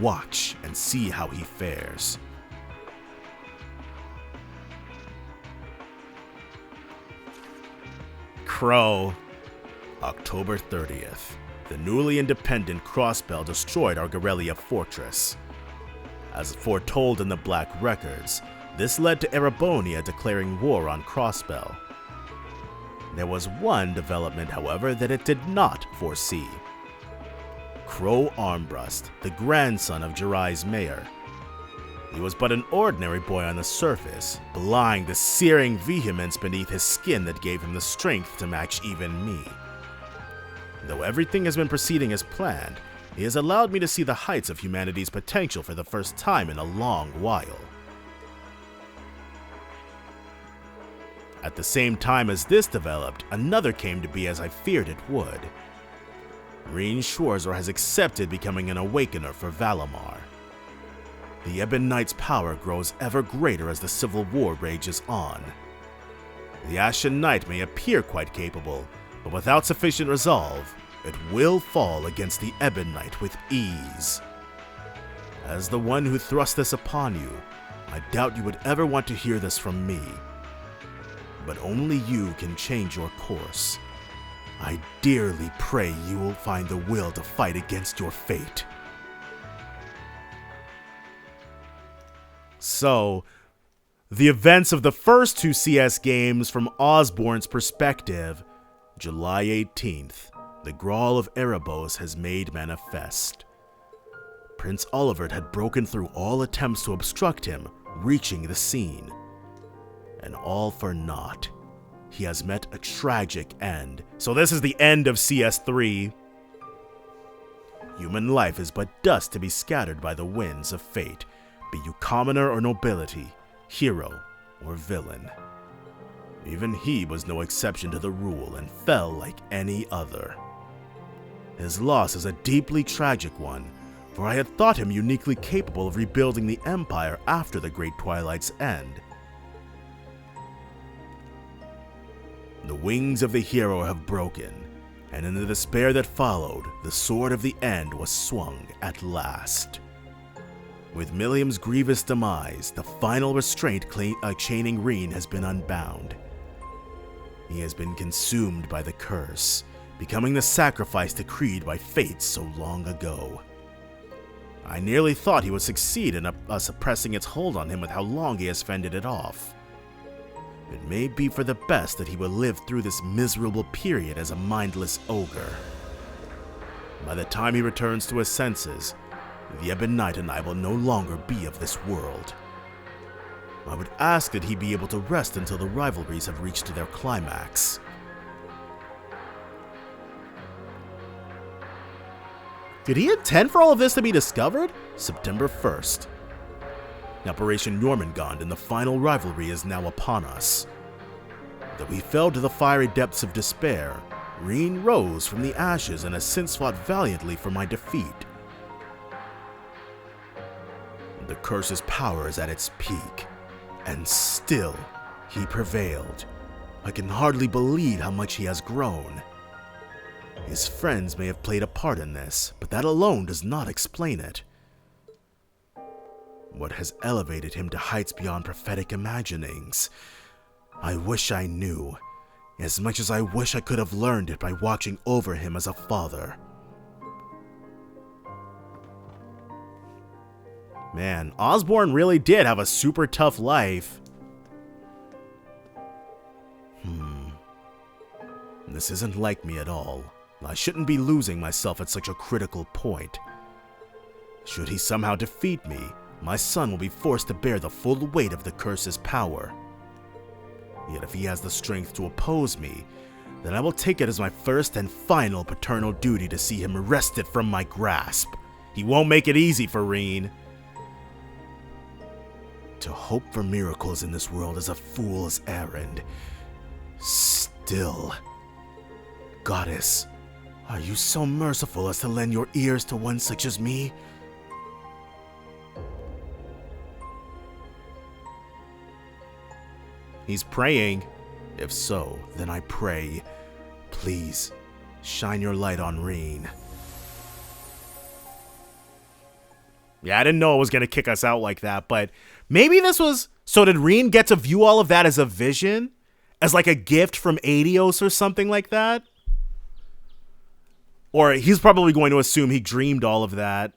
[SPEAKER 2] watch and see how he fares. Crow, October 30th. The newly independent Crossbell destroyed our Guerrilla fortress. As foretold in the Black Records, this led to Erebonia declaring war on Crossbell. There was one development, however, that it did not foresee. Crow Armbrust, the grandson of Jirai's mayor. He was but an ordinary boy on the surface, belying the searing vehemence beneath his skin that gave him the strength to match even me. Though everything has been proceeding as planned, he has allowed me to see the heights of humanity's potential for the first time in a long while. At the same time as this developed, another came to be as I feared it would. Rean Schwarzer has accepted becoming an awakener for Valimar. The Ebon Knight's power grows ever greater as the Civil War rages on. The Ashen Knight may appear quite capable, but without sufficient resolve, it will fall against the Ebon Knight with ease. As the one who thrust this upon you, I doubt you would ever want to hear this from me. But only you can change your course. I dearly pray you will find the will to fight against your fate. So, the events of the first two CS games from Osborne's perspective. July 18th, the Grawl of Erebos has made manifest. Prince Olivert had broken through all attempts to obstruct him reaching the scene. And all for naught. He has met a tragic end. So this is the end of CS3. Human life is but dust to be scattered by the winds of fate, be you commoner or nobility, hero or villain. Even he was no exception to the rule and fell like any other. His loss is a deeply tragic one, for I had thought him uniquely capable of rebuilding the Empire after the Great Twilight's end. The wings of the hero have broken, and in the despair that followed, the sword of the end was swung at last. With Milliam's grievous demise, the final restraint chaining Rean has been unbound. He has been consumed by the curse, becoming the sacrifice decreed by fate so long ago. I nearly thought he would succeed in suppressing its hold on him with how long he has fended it off. It may be for the best that he will live through this miserable period as a mindless ogre. By the time he returns to his senses, the Ebon Knight and I will no longer be of this world. I would ask that he be able to rest until the rivalries have reached their climax. Did he intend for all of this to be discovered? September 1st. Operation Jormungand and the final rivalry is now upon us. Though he fell to the fiery depths of despair, Rean rose from the ashes and has since fought valiantly for my defeat. The curse's power is at its peak, and still he prevailed. I can hardly believe how much he has grown. His friends may have played a part in this, but that alone does not explain it. What has elevated him to heights beyond prophetic imaginings? I wish I knew, as much as I wish I could have learned it by watching over him as a father. Man, Osborn really did have a super tough life. This isn't like me at all. I shouldn't be losing myself at such a critical point. Should he somehow defeat me, my son will be forced to bear the full weight of the curse's power. Yet if he has the strength to oppose me, then I will take it as my first and final paternal duty to see him wrested from my grasp. He won't make it easy for Reen. To hope for miracles in this world is a fool's errand. Still, Goddess, are you so merciful as to lend your ears to one such as me? He's praying. If so, then I pray, please, shine your light on Reen. Yeah, I didn't know it was going to kick us out like that, but maybe this was... So did Reen get to view all of that as a vision? As like a gift from Adios or something like that? Or he's probably going to assume he dreamed all of that.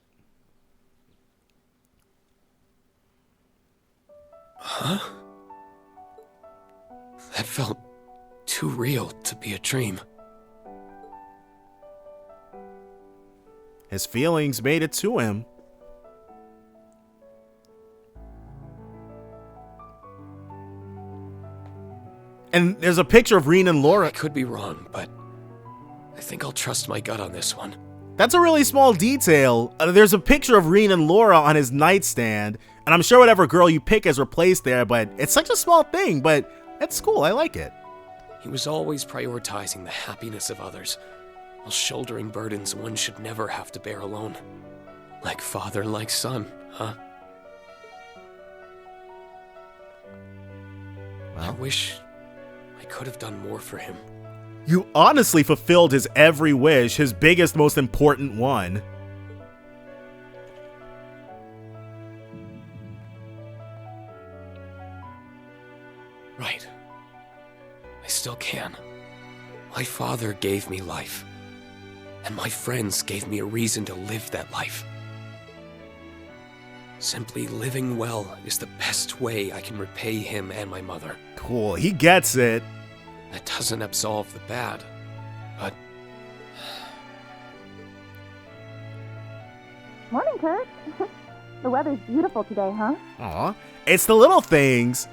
[SPEAKER 5] Huh? That felt too real to be a dream.
[SPEAKER 2] His feelings made it to him. And there's a picture of Reen and Laura.
[SPEAKER 5] I could be wrong, but I think I'll trust my gut on this one.
[SPEAKER 2] That's a really small detail. There's a picture of Reen and Laura on his nightstand, and I'm sure whatever girl you pick is replaced there, but it's such a small thing, but it's cool. I like it.
[SPEAKER 5] He was always prioritizing the happiness of others, while shouldering burdens one should never have to bear alone. Like father, like son, huh? Well, I wish I could have done more for him.
[SPEAKER 2] You honestly fulfilled his every wish, his biggest, most important one.
[SPEAKER 5] Right. I still can. My father gave me life, and my friends gave me a reason to live that life. Simply living well is the best way I can repay him and my mother.
[SPEAKER 2] Cool, he gets it.
[SPEAKER 5] That doesn't absolve the bad, but...
[SPEAKER 12] Morning, Kurt. The weather's beautiful today, huh?
[SPEAKER 2] Aw, it's the little things.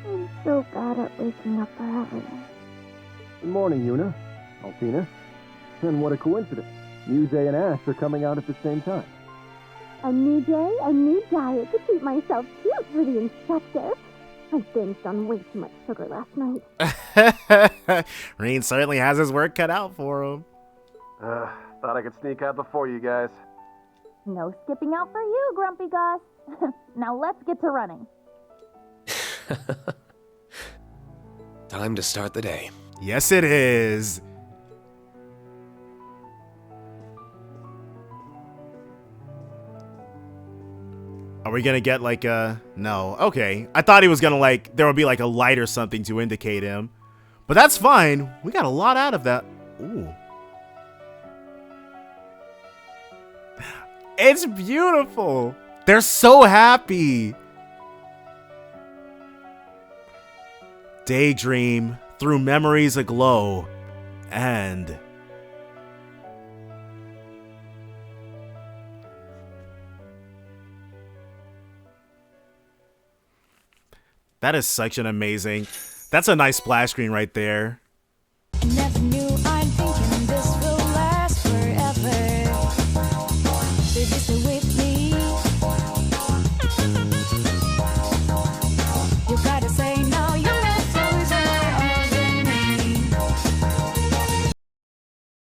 [SPEAKER 12] I'm so bad at waking up early.
[SPEAKER 13] Good morning, Yuna. Altina. And what a coincidence. Muse and Ash are coming out at the same time.
[SPEAKER 12] A new day, a new diet to keep myself cute for the inspector. I binged on way too much sugar last night.
[SPEAKER 2] Reen certainly has his work cut out for him.
[SPEAKER 13] Thought I could sneak out before you guys.
[SPEAKER 12] No skipping out for you, Grumpy Gus. Now let's get to running.
[SPEAKER 5] Time to start the day.
[SPEAKER 2] Yes, it is. Are we gonna get like a... No. Okay. I thought he was gonna like... There would be like a light or something to indicate him. But that's fine. We got a lot out of that. Ooh. It's beautiful. They're so happy. Daydream through memories aglow. And... That is such an amazing... That's a nice splash screen right there.